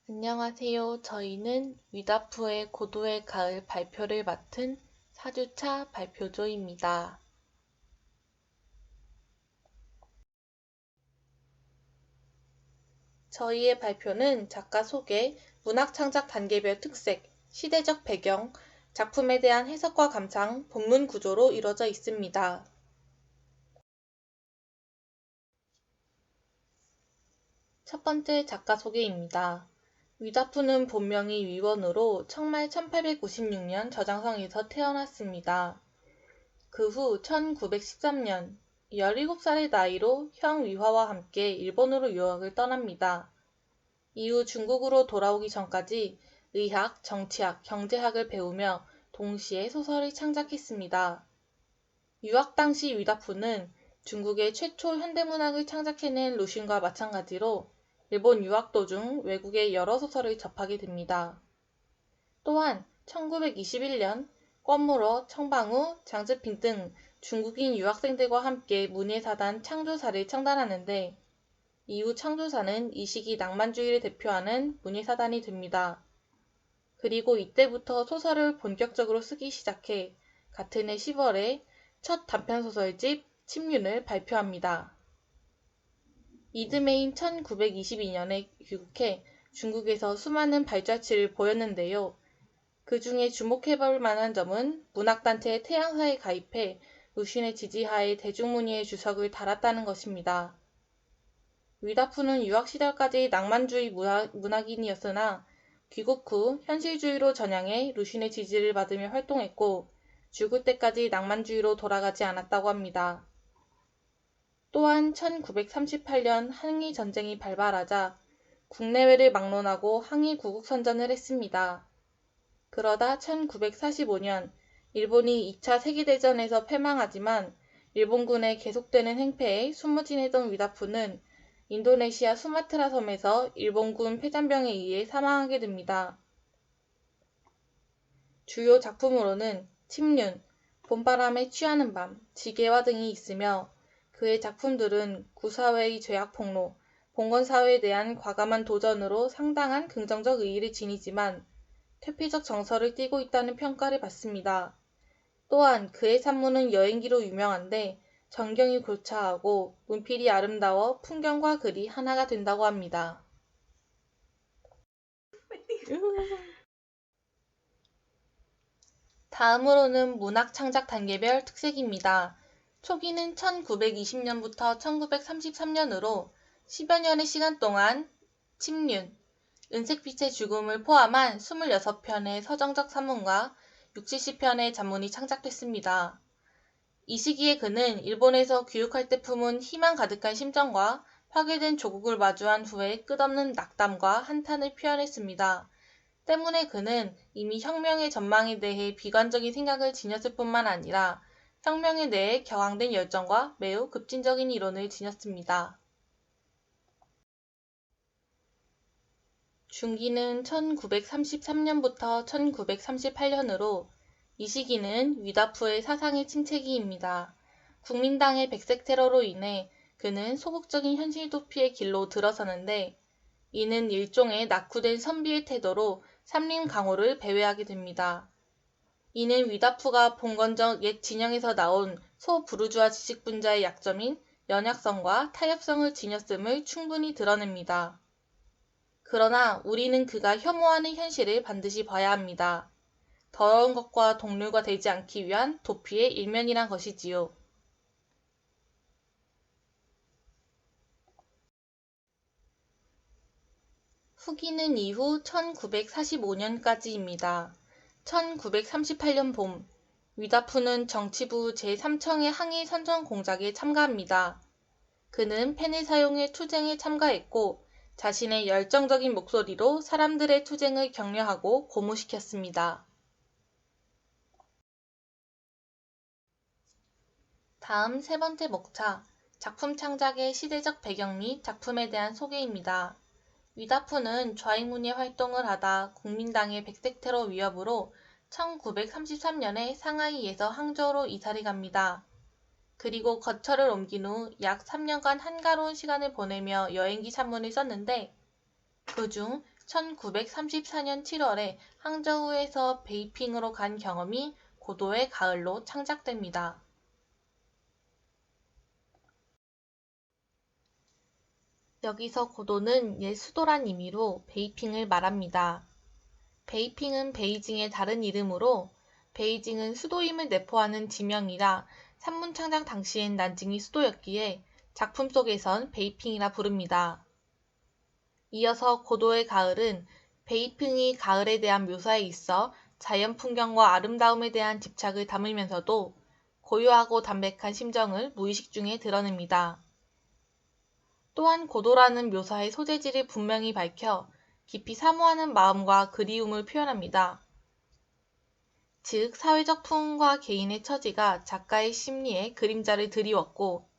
안녕하세요. 저희는 위다프의 고도의 가을 발표를 맡은 4주차 발표조입니다. 저희의 발표는 작가 소개, 문학 창작 단계별 특색, 시대적 배경, 작품에 대한 해석과 감상, 본문 구조로 이루어져 있습니다. 첫 번째 작가 소개입니다. 위다프는 본명이 위원으로 청말 1896년 저장성에서 태어났습니다. 그 후 1913년 17살의 나이로 형 위화와 함께 일본으로 유학을 떠납니다. 이후 중국으로 돌아오기 전까지 의학, 정치학, 경제학을 배우며 동시에 소설을 창작했습니다. 유학 당시 위다프는 중국의 최초 현대문학을 창작해낸 루숀과 마찬가지로 일본 유학 도중 외국의 여러 소설을 접하게 됩니다. 또한 1921년 권 무러, 청방우, 장즈핑 등 중국인 유학생들과 함께 문예사단 창조사를 창단하는데 이후 창조사는 이 시기 낭만주의를 대표하는 문예사단이 됩니다. 그리고 이때부터 소설을 본격적으로 쓰기 시작해 같은 해 10월에 첫 단편소설집 침륜을 발표합니다. 이듬해인 1922년에 귀국해 중국에서 수많은 발자취를 보였는데요. 그 중에 주목해볼 만한 점은 문학단체 태양사에 가입해 루숀의 지지하에 대중문예의 주석을 달았다는 것입니다. 위다프는 유학 시절까지 낭만주의 문학인이었으나 귀국 후 현실주의로 전향해 루숀의 지지를 받으며 활동했고 죽을 때까지 낭만주의로 돌아가지 않았다고 합니다. 또한 1938년 항일전쟁이 발발하자 국내외를 막론하고 항일 구국선전을 했습니다. 그러다 1945년 일본이 2차 세계대전에서 패망하지만 일본군의 계속되는 행패에 숨무진했던 위다프는 인도네시아 수마트라 섬에서 일본군 패잔병에 의해 사망하게 됩니다. 주요 작품으로는 침륜, 봄바람에 취하는 밤, 지게화 등이 있으며 그의 작품들은 구사회의 죄악폭로, 봉건사회에 대한 과감한 도전으로 상당한 긍정적 의의를 지니지만 퇴폐적 정서를 띠고 있다는 평가를 받습니다. 또한 그의 산문은 여행기로 유명한데 전경이 고차하고 문필이 아름다워 풍경과 글이 하나가 된다고 합니다. 다음으로는 문학 창작 단계별 특색입니다. 초기는 1920년부터 1933년으로 10여 년의 시간 동안 침륜, 은색빛의 죽음을 포함한 26편의 서정적 산문과 60, 70편의 잡문이 창작됐습니다. 이 시기에 그는 일본에서 귀국할 때 품은 희망 가득한 심정과 파괴된 조국을 마주한 후에 끝없는 낙담과 한탄을 표현했습니다. 때문에 그는 이미 혁명의 전망에 대해 비관적인 생각을 지녔을 뿐만 아니라 혁명에 대해 격앙된 열정과 매우 급진적인 이론을 지녔습니다. 중기는 1933년부터 1938년으로 이 시기는 위다프의 사상의 침체기입니다. 국민당의 백색 테러로 인해 그는 소극적인 현실 도피의 길로 들어서는데 이는 일종의 낙후된 선비의 태도로 삼림 강호를 배회하게 됩니다. 이는 위다프가 봉건적 옛 진영에서 나온 소부르주아 지식분자의 약점인 연약성과 타협성을 지녔음을 충분히 드러냅니다. 그러나 우리는 그가 혐오하는 현실을 반드시 봐야 합니다. 더러운 것과 동률과 되지 않기 위한 도피의 일면이란 것이지요. 후기는 이후 1945년까지입니다. 1938년 봄, 위다프는 정치부 제3청의 항일 선전 공작에 참가합니다. 그는 펜을 사용해 투쟁에 참가했고 자신의 열정적인 목소리로 사람들의 투쟁을 격려하고 고무시켰습니다. 다음 세 번째 목차, 작품 창작의 시대적 배경 및 작품에 대한 소개입니다. 위다프는 좌익문예 활동을 하다 국민당의 백색 테러 위협으로 1933년에 상하이에서 항저우로 이사를 갑니다. 그리고 거처를 옮긴 후 약 3년간 한가로운 시간을 보내며 여행기 산문을 썼는데 그중 1934년 7월에 항저우에서 베이핑으로 간 경험이 고도의 가을로 창작됩니다. 여기서 고도는 옛 수도란 의미로 베이핑을 말합니다. 베이핑은 베이징의 다른 이름으로 베이징은 수도임을 내포하는 지명이라 산문 창작 당시엔 난징이 수도였기에 작품 속에선 베이핑이라 부릅니다. 이어서 고도의 가을은 베이핑이 가을에 대한 묘사에 있어 자연 풍경과 아름다움에 대한 집착을 담으면서도 고요하고 담백한 심정을 무의식 중에 드러냅니다. 또한 고도라는 묘사의 소재지를 분명히 밝혀 깊이 사모하는 마음과 그리움을 표현합니다. 즉, 사회적 풍운과 개인의 처지가 작가의 심리에 그림자를 드리웠고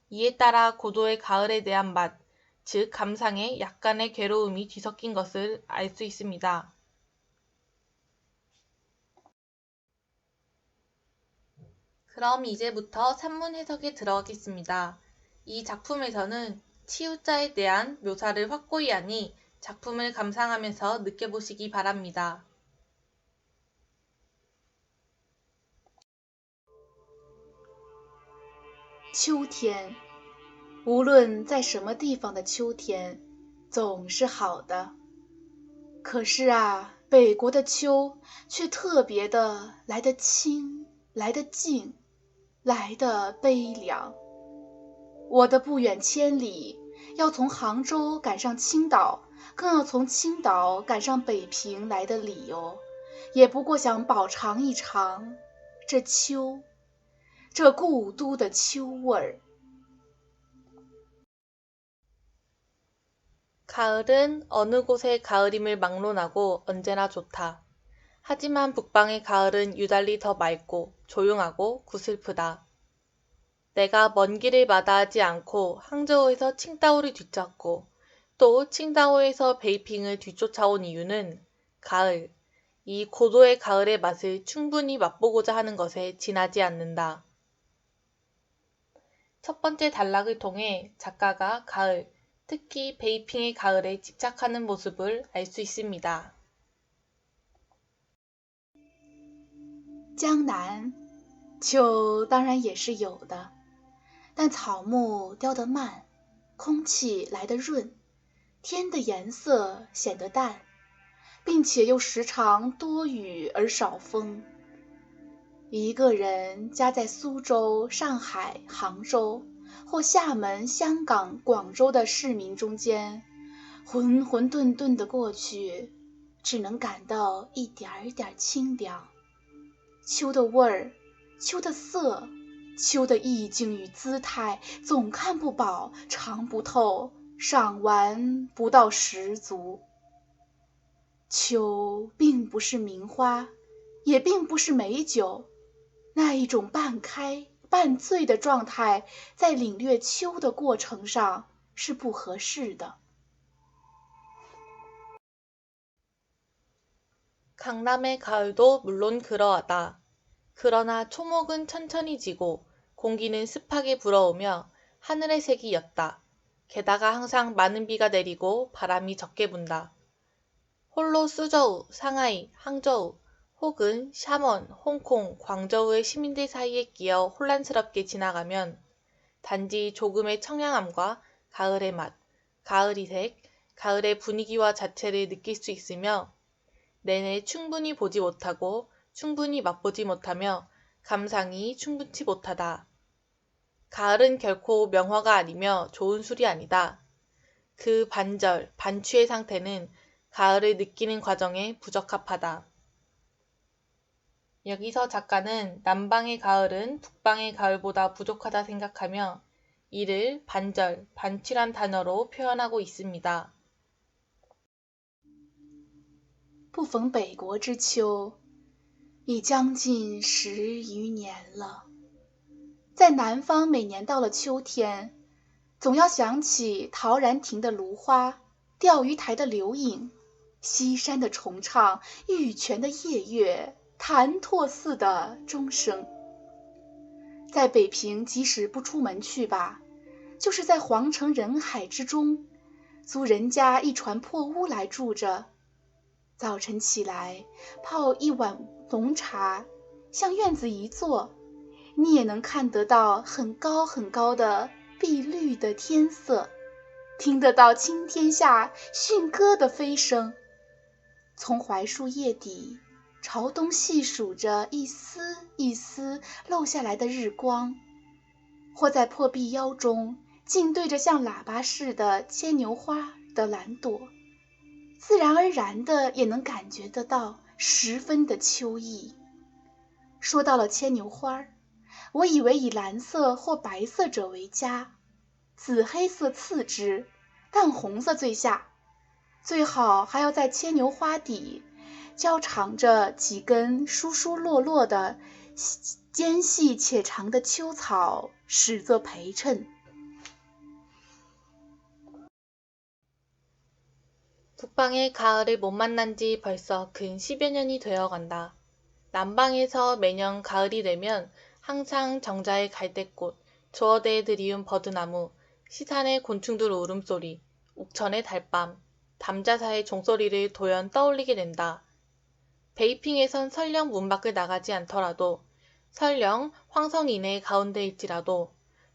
이에 따라 고도의 가을에 대한 맛, 즉 감상에 약간의 괴로움이 뒤섞인 것을 알 수 있습니다. 그럼 이제부터 산문 해석에 들어가겠습니다. 이 작품에서는 치우자에 대한 묘사를 확고히 하니 작품을 감상하면서 느껴보시기 바랍니다. 秋天，无论在什么地方的秋天，总是好的。可是啊，北国的秋却特别的来得清，来得静，来得悲凉。我的不远千里，要从杭州赶上青岛，更要从青岛赶上北平来的理由，也不过想饱尝一尝这秋，这故都的秋味儿。 가을은 어느 곳의 가을임을 막론하고 언제나 좋다. 하지만 북방의 가을은 유달리 더 맑고 조용하고 구슬프다. 내가 먼 길을 마다하지 않고 항저우에서 칭다오를 뒤쫓고 또 칭다오에서 베이핑을 뒤쫓아온 이유는 가을, 이 고도의 가을의 맛을 충분히 맛보고자 하는 것에 지나지 않는다. 첫 번째 단락을 통해 작가가 가을, 특히 베이핑의 가을에 집착하는 모습을 알 수 있습니다. 江南，秋当然也是有的，但草木凋得慢，空气来得润，天的颜色显得淡，并且又时常多雨而少风。一个人家在苏州、上海、杭州或厦门、香港、广州的市民中间，浑浑沌沌地过去，只能感到一点点清凉。秋的味儿，秋的色，秋的意境与姿态，总看不饱，尝不透，赏玩不到十足。秋并不是名花，也并不是美酒，那一种半开半醉的状态，在领略秋的过程上是不合适的。 강남의 가을도 물론 그러하다. 그러나 초목은 천천히 지고 공기는 습하게 불어오며 하늘의 색이 옅다. 게다가 항상 많은 비가 내리고 바람이 적게 분다. 홀로 수저우, 상하이, 항저우 혹은 샤먼, 홍콩, 광저우의 시민들 사이에 끼어 혼란스럽게 지나가면 단지 조금의 청량함과 가을의 맛, 가을의 색, 가을의 분위기와 자체를 느낄 수 있으며 내내 충분히 보지 못하고 충분히 맛보지 못하며 감상이 충분치 못하다. 가을은 결코 명화가 아니며 좋은 술이 아니다. 그 반절, 반취의 상태는 가을을 느끼는 과정에 부적합하다. 여기서 작가는 남방의 가을은 북방의 가을보다 부족하다 생각하며 이를 반절, 반취란 단어로 표현하고 있습니다. 不逢北国之秋，已将近10余年了。在南方，每年到了秋天，总要想起陶然亭的芦花、钓鱼台的柳影、西山的重唱、玉泉的夜月、潭柘寺的钟声。在北平，即使不出门去吧，就是在皇城人海之中，租人家一船破屋来住着，早晨起来，泡一碗浓茶，向院子一坐，你也能看得到很高很高的碧绿的天色，听得到青天下驯鸽的飞声。从槐树叶底朝东细数着一丝一丝漏下来的日光，或在破壁腰中静对着像喇叭似的牵牛花的蓝朵，自然而然的也能感觉得到十分的秋意。说到了牵牛花，我以为以蓝色或白色者为佳，紫黑色次之，淡红色最下，最好还要在牵牛花底交长着几根疏疏落落的尖细且长的秋草，使作陪衬。 북방의 가을을 못 만난 지 벌써 근 10여 년이 되어간다. 남방에서 매년 가을이 되면 항상 정자의 갈대꽃, 조어대에 들이운 버드나무, 시산의 곤충들 울음소리, 옥천의 달밤, 담자사의 종소리를 돌연 떠올리게 된다. 베이핑에선 설령 문 밖을 나가지 않더라도, 설령 황성 이내의 가운데일지라도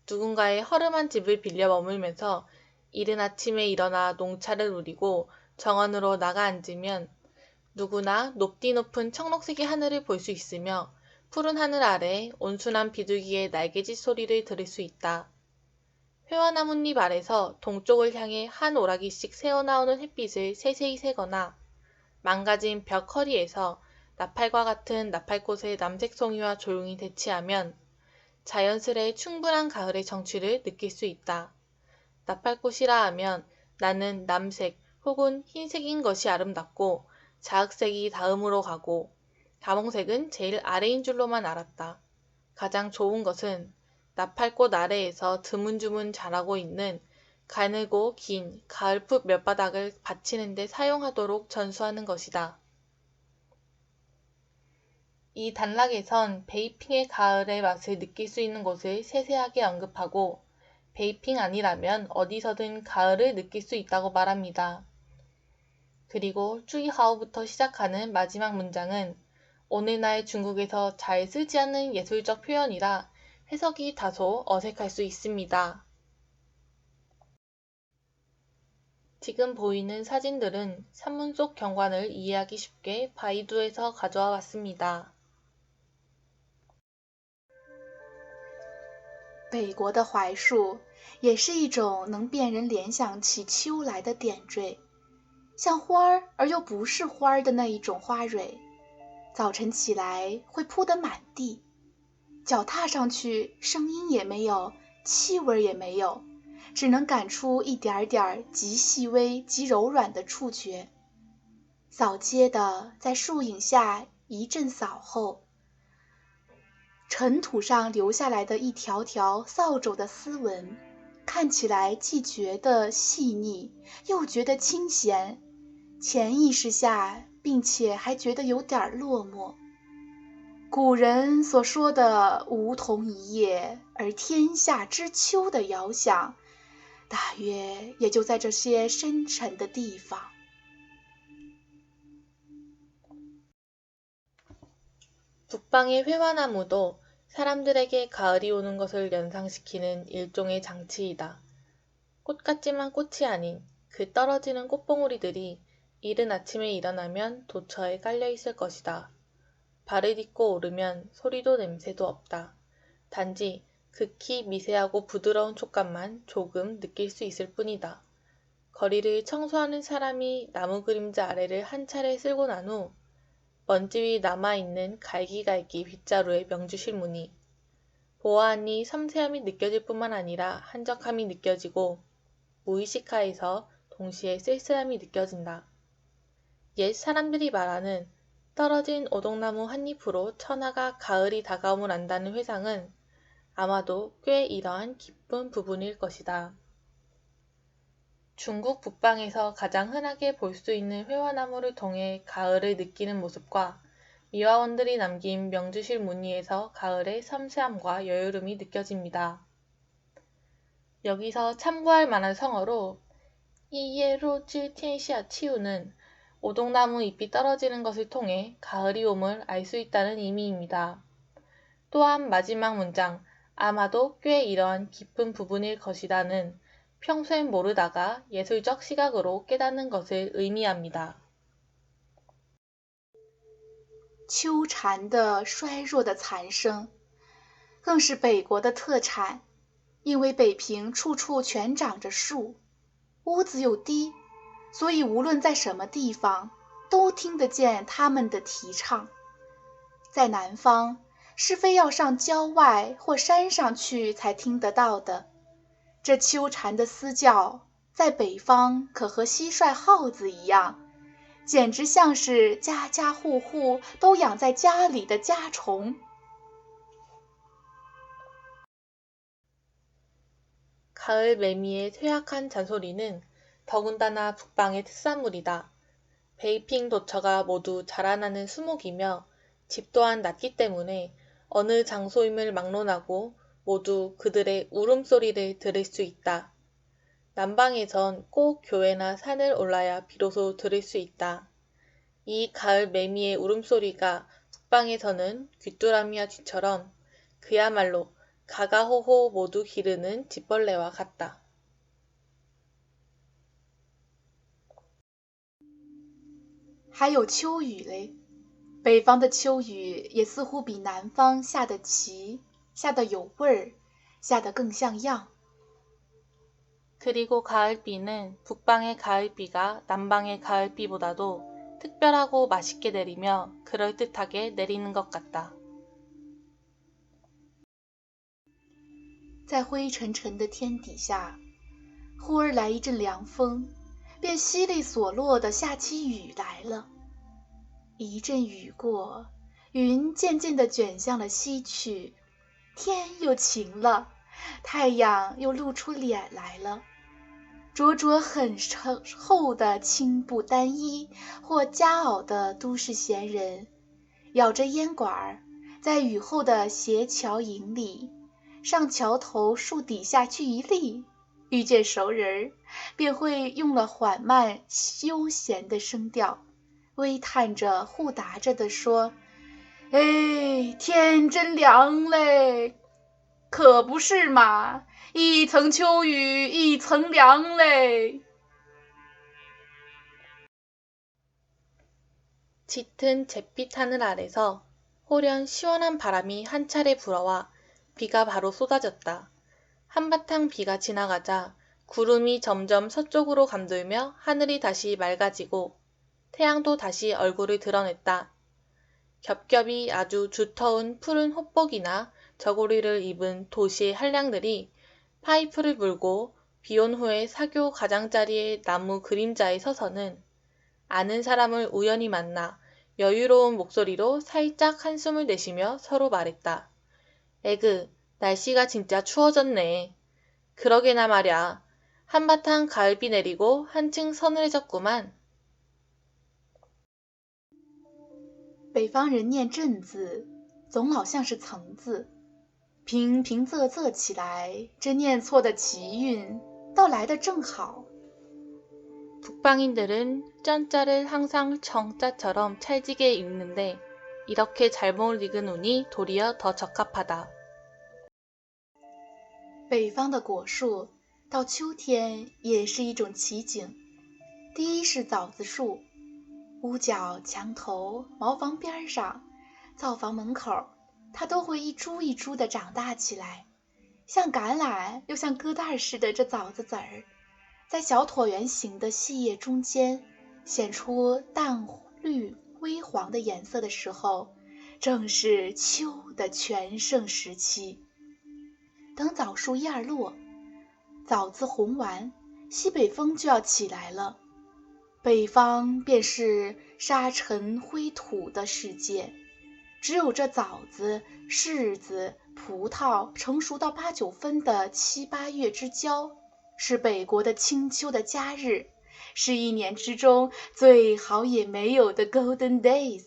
누군가의 허름한 집을 빌려 머물면서 이른 아침에 일어나 농차를 누리고 정원으로 나가 앉으면 누구나 높디 높은 청록색의 하늘을 볼 수 있으며 푸른 하늘 아래 온순한 비둘기의 날개짓 소리를 들을 수 있다. 회화나뭇잎 아래서 동쪽을 향해 한 오라기씩 새어나오는 햇빛을 세세히 세거나 망가진 벽 허리에서 나팔과 같은 나팔꽃의 남색송이와 조용히 대치하면 자연스레 충분한 가을의 정취를 느낄 수 있다. 나팔꽃이라 하면 나는 남색 혹은 흰색인 것이 아름답고 자흑색이 다음으로 가고 다몽색은 제일 아래인 줄로만 알았다. 가장 좋은 것은 나팔꽃 아래에서 드문드문 자라고 있는 가늘고 긴 가을풋 몇바닥을 받치는 데 사용하도록 전수하는 것이다. 이 단락에선 베이핑의 가을의 맛을 느낄 수 있는 곳을 세세하게 언급하고 베이핑 아니라면 어디서든 가을을 느낄 수 있다고 말합니다. 그리고 쭈이하오부터 시작하는 마지막 문장은 오늘날 중국에서 잘 쓰지 않는 예술적 표현이라 해석이 다소 어색할 수 있습니다. 지금 보이는 사진들은 산문 속 경관을 이해하기 쉽게 바이두에서 가져와 봤습니다. 北国的槐树也是一种能辨人联想起秋来的点缀，像花儿而又不是花儿的那一种花蕊，早晨起来会铺得满地，脚踏上去声音也没有，气味也没有，只能感出一点点极细微极柔软的触觉。扫街的在树影下一阵扫后，尘土上留下来的一条条扫帚的丝纹，看起来既觉得细腻，又觉得清闲，潜意识下并且还觉得有点落寞。古人所说的梧桐一叶而天下知秋的遥想，大约也就在这些深沉的地方。 북방의 회화나무도 사람들에게 가을이 오는 것을 연상시키는 일종의 장치이다. 꽃 같지만 꽃이 아닌 그 떨어지는 꽃봉오리들이 이른 아침에 일어나면 도처에 깔려 있을 것이다. 발을 딛고 오르면 소리도 냄새도 없다. 단지 극히 미세하고 부드러운 촉감만 조금 느낄 수 있을 뿐이다. 거리를 청소하는 사람이 나무 그림자 아래를 한 차례 쓸고 난 후 먼지 위 남아있는 갈기갈기 빗자루의 명주실무늬. 보아하니 섬세함이 느껴질 뿐만 아니라 한적함이 느껴지고 무의식하에서 동시에 쓸쓸함이 느껴진다. 옛 사람들이 말하는 떨어진 오동나무 한 잎으로 천하가 가을이 다가옴을 안다는 회상은 아마도 꽤 이러한 기쁜 부분일 것이다. 중국 북방에서 가장 흔하게 볼 수 있는 회화나무를 통해 가을을 느끼는 모습과 미화원들이 남긴 명주실 무늬에서 가을의 섬세함과 여유로움이 느껴집니다. 여기서 참고할 만한 성어로 이예로즈 텐시아 치우는 오동나무 잎이 떨어지는 것을 통해 가을이 옴을 알 수 있다는 의미입니다. 또한 마지막 문장 아마도 꽤 이러한 깊은 부분일 것이다는 평소엔 모르다가 예술적 시각으로 깨닫는 것을 의미합니다. 秋蝉的衰弱的残声，更是北国的特产，因为北平处处全长着树，屋子又低，所以无论在什么地方，都听得见它们的啼唱。在南方，是非要上郊外或山上去才听得到的。这秋蝉的嘶叫，在北方可和蟋蟀、耗子一样，简直像是家家户户都养在家里的家虫。 가을 매미의 쇠약한 잔소리는 더군다나 북방의 특산물이다. 베이핑 도처가 모두 자라나는 수목이며 집 또한 낮기 때문에 어느 장소임을 막론하고 모두 그들의 울음소리를 들을 수 있다. 남방에선 꼭 교회나 산을 올라야 비로소 들을 수 있다. 이 가을 매미의 울음소리가 북방에서는 귀뚜라미와 쥐처럼 그야말로 가가호호 모두 기르는 집벌레와 같다. 还有秋雨嘞，北方的秋雨也似乎比南方下得齐，下得有味儿，下得更像样。 그리고 가을비는 북방의 가을비가 남방의 가을비보다도 특별하고 맛있게 내리며 그럴듯하게 내리는 것 같다. 在灰沉沉的天底下，忽而来一阵凉风，便稀里索落地下起雨来了。一阵雨过，云渐渐地卷向了西去，天又晴了，太阳又露出脸来了。着着很厚的青布单衣或夹袄的都市闲人，咬着烟管，在雨后的斜桥影里，上桥头树底下去一立，遇见熟人，便会用了缓慢悠闲的声调，微叹着互答着地说：“哎，天真凉嘞，可不是嘛，一层秋雨一层凉嘞。” 짙은 잿빛 하늘 아래서 호련 시원한 바람이 한 차례 불어와 비가 바로 쏟아졌다. 한바탕 비가 지나가자 구름이 점점 서쪽으로 감돌며 하늘이 다시 맑아지고 태양도 다시 얼굴을 드러냈다. 겹겹이 아주 두터운 푸른 호복이나 저고리를 입은 도시의 한량들이 파이프를 불고 비온 후에 사교 가장자리의 나무 그림자에 서서는 아는 사람을 우연히 만나 여유로운 목소리로 살짝 한숨을 내쉬며 서로 말했다. 에그, 날씨가 진짜 추워졌네. 그러게나 말야. 한바탕 가을비 내리고 한층 서늘해졌구만. 北方人念震字，总老像是层字，平平仄仄起来，这念错的奇韵，倒来得正好。 북방인들은 쩐자를 항상 정자처럼 찰지게 읽는데 이렇게 잘못 읽은 운이 도리어 더 적합하다. 北方的果树到秋天也是一种奇景。第一是枣子树，屋角、墙头、茅房边上、灶房门口，它都会一株一株地长大起来，像橄榄又像疙瘩似的这枣子籽儿，在小椭圆形的细叶中间显出淡绿微黄的颜色的时候，正是秋的全盛时期。等枣树叶落，枣子红完，西北风就要起来了。北方便是沙尘灰土的世界，只有这枣子、柿子、葡萄成熟到8、9分的7、8月之交，是北国的清秋的佳日，是一年之中最好也没有的 Golden Days。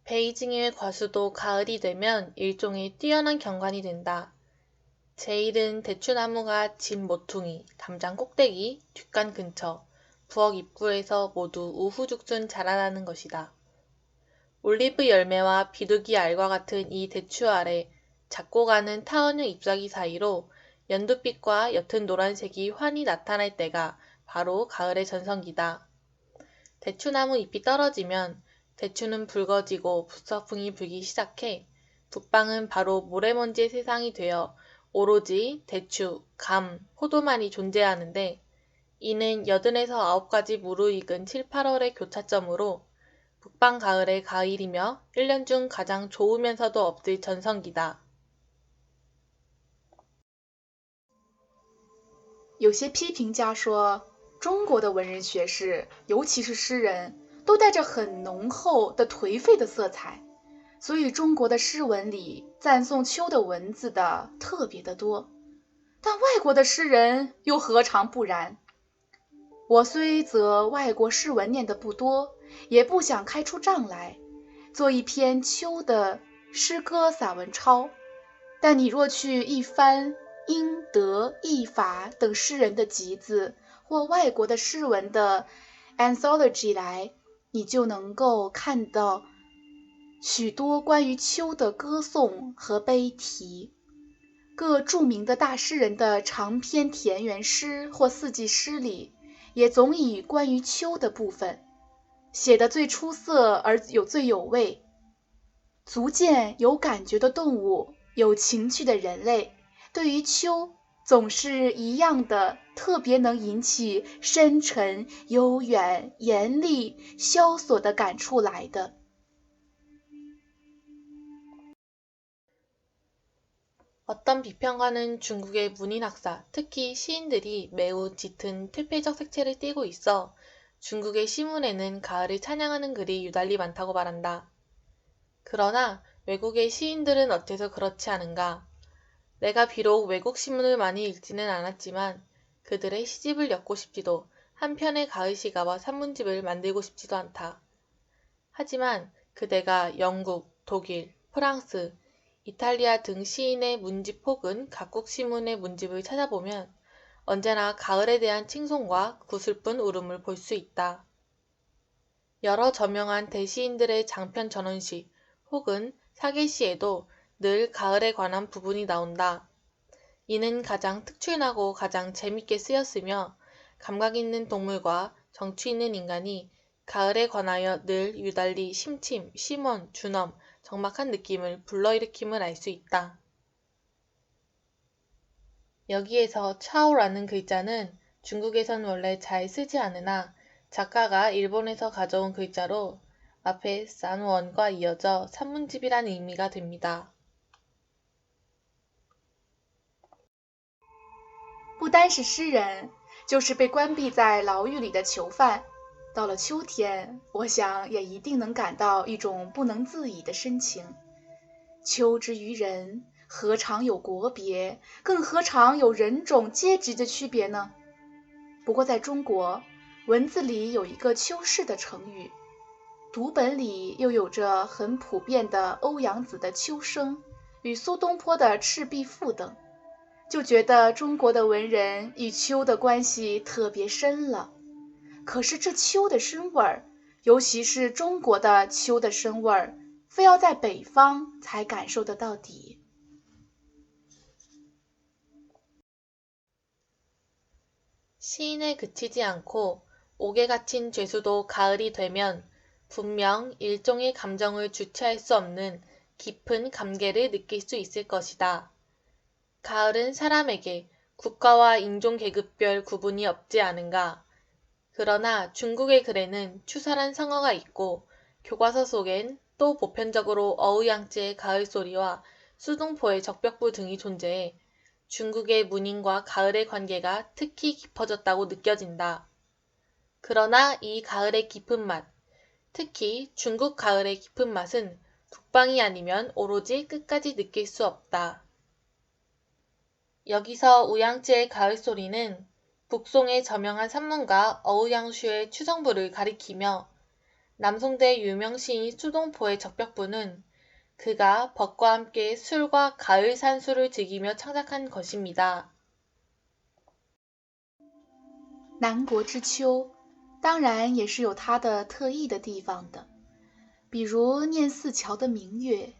베이징의 과수도 가을이 되면 일종의 뛰어난 경관이 된다. 제1은 대추나무가 진 모퉁이, 담장 꼭대기, 뒷간 근처, 부엌 입구에서 모두 우후죽순 자라나는 것이다. 올리브 열매와 비둘기 알과 같은 이 대추 아래 작고 가는 타원형 잎사귀 사이로 연두빛과 옅은 노란색이 환히 나타날 때가 바로 가을의 전성기다. 대추나무 잎이 떨어지면 대추는 붉어지고 북서풍이 불기 시작해 북방은 바로 모래먼지의 세상이 되어 오로지 대추, 감, 포도만이 존재하는데 이는 80에서 9가지 무르익은 7, 8월의 교차점으로 북방 가을의 가을이며 1년 중 가장 좋으면서도 없을 전성기다. 有些批评家说，中国的文人学士，尤其是诗人，都带着很浓厚的颓废的色彩，所以中国的诗文里赞颂秋的文字的特别的多。但外国的诗人又何尝不然？我虽则外国诗文念得不多，也不想开出账来，做一篇秋的诗歌散文抄。但你若去一翻英、德、意、法等诗人的集子，或外国的诗文的 anthology 来，你就能够看到许多关于秋的歌颂和悲题。各著名的大诗人的长篇田园诗或四季诗里，也总以关于秋的部分写得最出色而最有味，足见有感觉的动物，有情趣的人类，对于秋总是一样的特别能引起深沉、悠远、严厉、萧索的感触来的。 어떤 비평가는 중국의 문인학사, 특히 시인들이 매우 짙은 퇴폐적 색채를 띠고 있어 중국의 시문에는 가을을 찬양하는 글이 유달리 많다고 말한다. 그러나 외국의 시인들은 어째서 그렇지 않은가? 내가 비록 외국 신문을 많이 읽지는 않았지만 그들의 시집을 엮고 싶지도 한 편의 가을 시가와 산문집을 만들고 싶지도 않다. 하지만 그대가 영국, 독일, 프랑스, 이탈리아 등 시인의 문집 혹은 각국 신문의 문집을 찾아보면 언제나 가을에 대한 칭송과 구슬픈 울음을 볼 수 있다. 여러 저명한 대시인들의 장편 전원시 혹은 사계시에도 늘 가을에 관한 부분이 나온다. 이는 가장 특출나고 가장 재밌게 쓰였으며 감각 있는 동물과 정취 있는 인간이 가을에 관하여 늘 유달리 심침, 심원, 준엄, 적막한 느낌을 불러일으킴을 알 수 있다. 여기에서 차오라는 글자는 중국에선 원래 잘 쓰지 않으나 작가가 일본에서 가져온 글자로 앞에 산원과 이어져 산문집이란 의미가 됩니다. 不单是诗人，就是被关闭在牢狱里的囚犯，到了秋天，我想也一定能感到一种不能自已的深情。秋之于人，何尝有国别，更何尝有人种阶级的区别呢？不过在中国，文字里有一个秋逝的成语，读本里又有着很普遍的欧阳子的《秋声》与苏东坡的《赤壁赋》等，就觉得中国的文人与秋的关系特别深了。可是这秋的深味儿，尤其是中国的秋的深味儿，非要在北方才感受得到底。 시인에 그치지 않고 옥에 갇힌 죄수도 가을이 되면 분명 일종의 감정을 주체할 수 없는 깊은 감개를 느낄 수 있을 것이다. 가을은 사람에게 국가와 인종 계급별 구분이 없지 않은가. 그러나 중국의 글에는 추사란 성어가 있고 교과서 속엔 또 보편적으로 어우양지의 가을소리와 수동포의 적벽부 등이 존재해 중국의 문인과 가을의 관계가 특히 깊어졌다고 느껴진다. 그러나 이 가을의 깊은 맛, 특히 중국 가을의 깊은 맛은 북방이 아니면 오로지 끝까지 느낄 수 없다. 여기서 우양지의 가을소리는 북송의 저명한 산문가 어우양슈의 추정부를 가리키며 남송대 유명 시인 수동포의 적벽부는 그가 벗과 함께 술과 가을 산수를 즐기며 창작한 것입니다. 南国之秋当然也是有它的特异的地方的，比如念四桥的明月、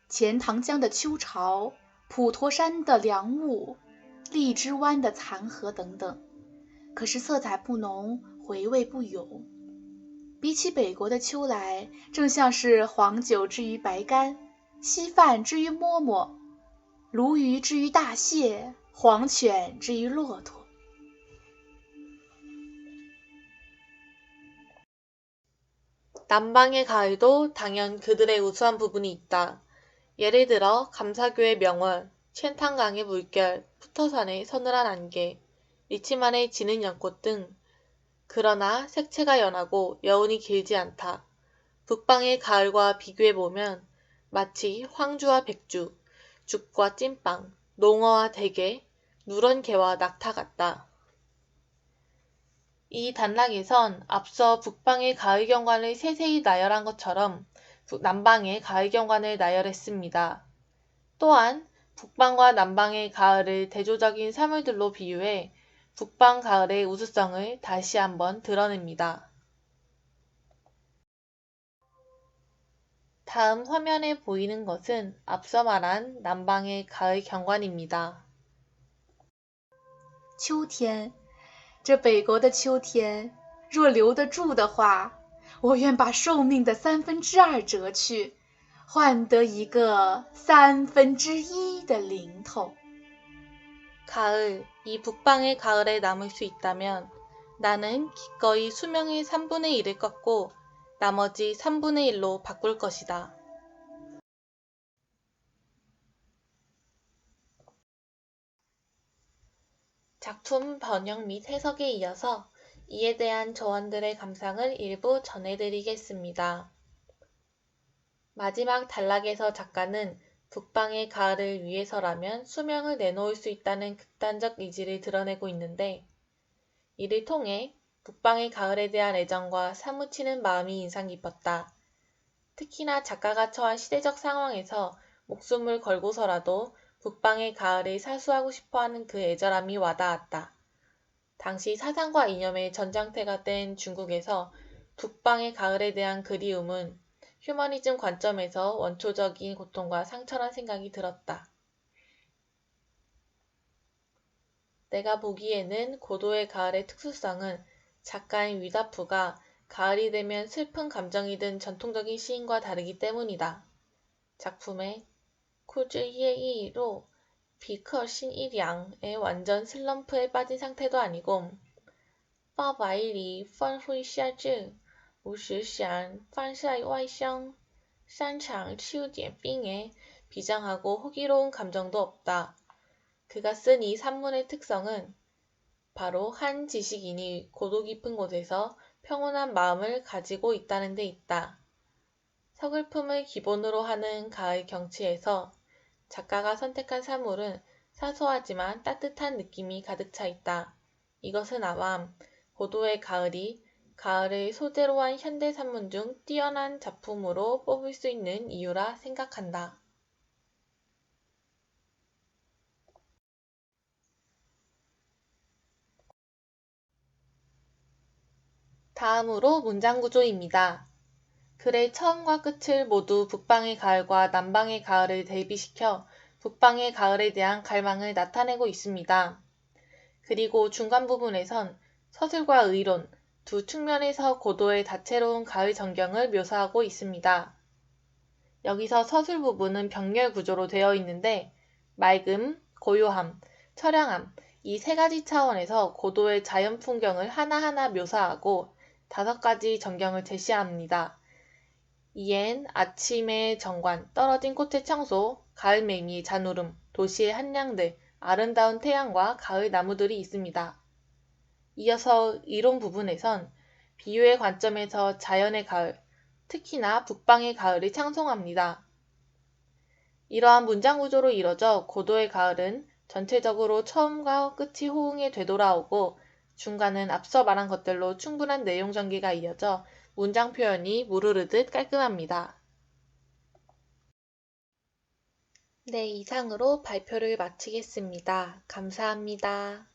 钱塘江的秋潮、普陀山的凉雾、荔枝湾的残荷等等。可是色彩不浓，回味不永。比起北国的秋来，正像是黄酒之于白干，稀饭之于饃饃，鲈鱼之于大蟹，黄犬之于骆驼。 남방의 가을도 당연 그들의 우수한 부분이 있다. 예를 들어 감사교의 명월, 첸탕강의 물결, 푸터산의 서늘한 안개, 리치만의 지는 연꽃 등. 그러나 색채가 연하고 여운이 길지 않다. 북방의 가을과 비교해보면 마치 황주와 백주, 죽과 찐빵, 농어와 대게, 누런 게와 낙타 같다. 이 단락에선 앞서 북방의 가을 경관을 세세히 나열한 것처럼 남방의 가을 경관을 나열했습니다. 또한 북방과 남방의 가을을 대조적인 사물들로 비유해 북방 가을의 우수성을 다시 한번 드러냅니다. 다음 화면에 보이는 것은 앞서 말한 남방의 가을 경관입니다. 秋天，这北国的秋天，若留得住的话，我愿把寿命的2/3折去，换得一个1/3的零头。 가을, 이 북방의 가을에 남을 수 있다면 나는 기꺼이 수명의 3분의 1을 꺾고 나머지 3분의 1로 바꿀 것이다. 작품 번역 및 해석에 이어서 이에 대한 저원들의 감상을 일부 전해드리겠습니다. 마지막 단락에서 작가는 북방의 가을을 위해서라면 수명을 내놓을 수 있다는 극단적 의지를 드러내고 있는데 이를 통해 북방의 가을에 대한 애정과 사무치는 마음이 인상 깊었다. 특히나 작가가 처한 시대적 상황에서 목숨을 걸고서라도 북방의 가을을 사수하고 싶어하는 그 애절함이 와닿았다. 당시 사상과 이념의 전장터가 된 중국에서 북방의 가을에 대한 그리움은 휴머니즘 관점에서 원초적인 고통과 상처란 생각이 들었다. 내가 보기에는 고도의 가을의 특수성은 작가인 위다프가 가을이 되면 슬픈 감정이 든 전통적인 시인과 다르기 때문이다. 작품의 쿠즈예이로 비克신일양의 완전 슬럼프에 빠진 상태도 아니고 파바이리 펀후이샤즈 우시산 판사이 와이샹 산창 치우디빙의 비장하고 호기로운 감정도 없다. 그가 쓴 이 산문의 특성은 바로 한 지식인이 고도 깊은 곳에서 평온한 마음을 가지고 있다는 데 있다. 서글픔을 기본으로 하는 가을 경치에서 작가가 선택한 사물은 사소하지만 따뜻한 느낌이 가득 차 있다. 이것은 아마 고도의 가을이 가을을 소재로 한 현대 산문 중 뛰어난 작품으로 뽑을 수 있는 이유라 생각한다. 다음으로 문장 구조입니다. 글의 처음과 끝을 모두 북방의 가을과 남방의 가을을 대비시켜 북방의 가을에 대한 갈망을 나타내고 있습니다. 그리고 중간 부분에선 서술과 의론 두 측면에서 고도의 다채로운 가을 전경을 묘사하고 있습니다. 여기서 서술 부분은 병렬 구조로 되어 있는데 맑음, 고요함, 처량함 이 세 가지 차원에서 고도의 자연 풍경을 하나하나 묘사하고 5가지 전경을 제시합니다. 이엔 아침의 정관, 떨어진 꽃의 청소, 가을 매미의 잔울음, 도시의 한량들, 아름다운 태양과 가을 나무들이 있습니다. 이어서 이론 부분에선 비유의 관점에서 자연의 가을, 특히나 북방의 가을을 찬송합니다. 이러한 문장 구조로 이뤄져 고도의 가을은 전체적으로 처음과 끝이 호응해 되돌아오고 중간은 앞서 말한 것들로 충분한 내용 전개가 이어져 문장 표현이 무르르듯 깔끔합니다. 네, 이상으로 발표를 마치겠습니다. 감사합니다.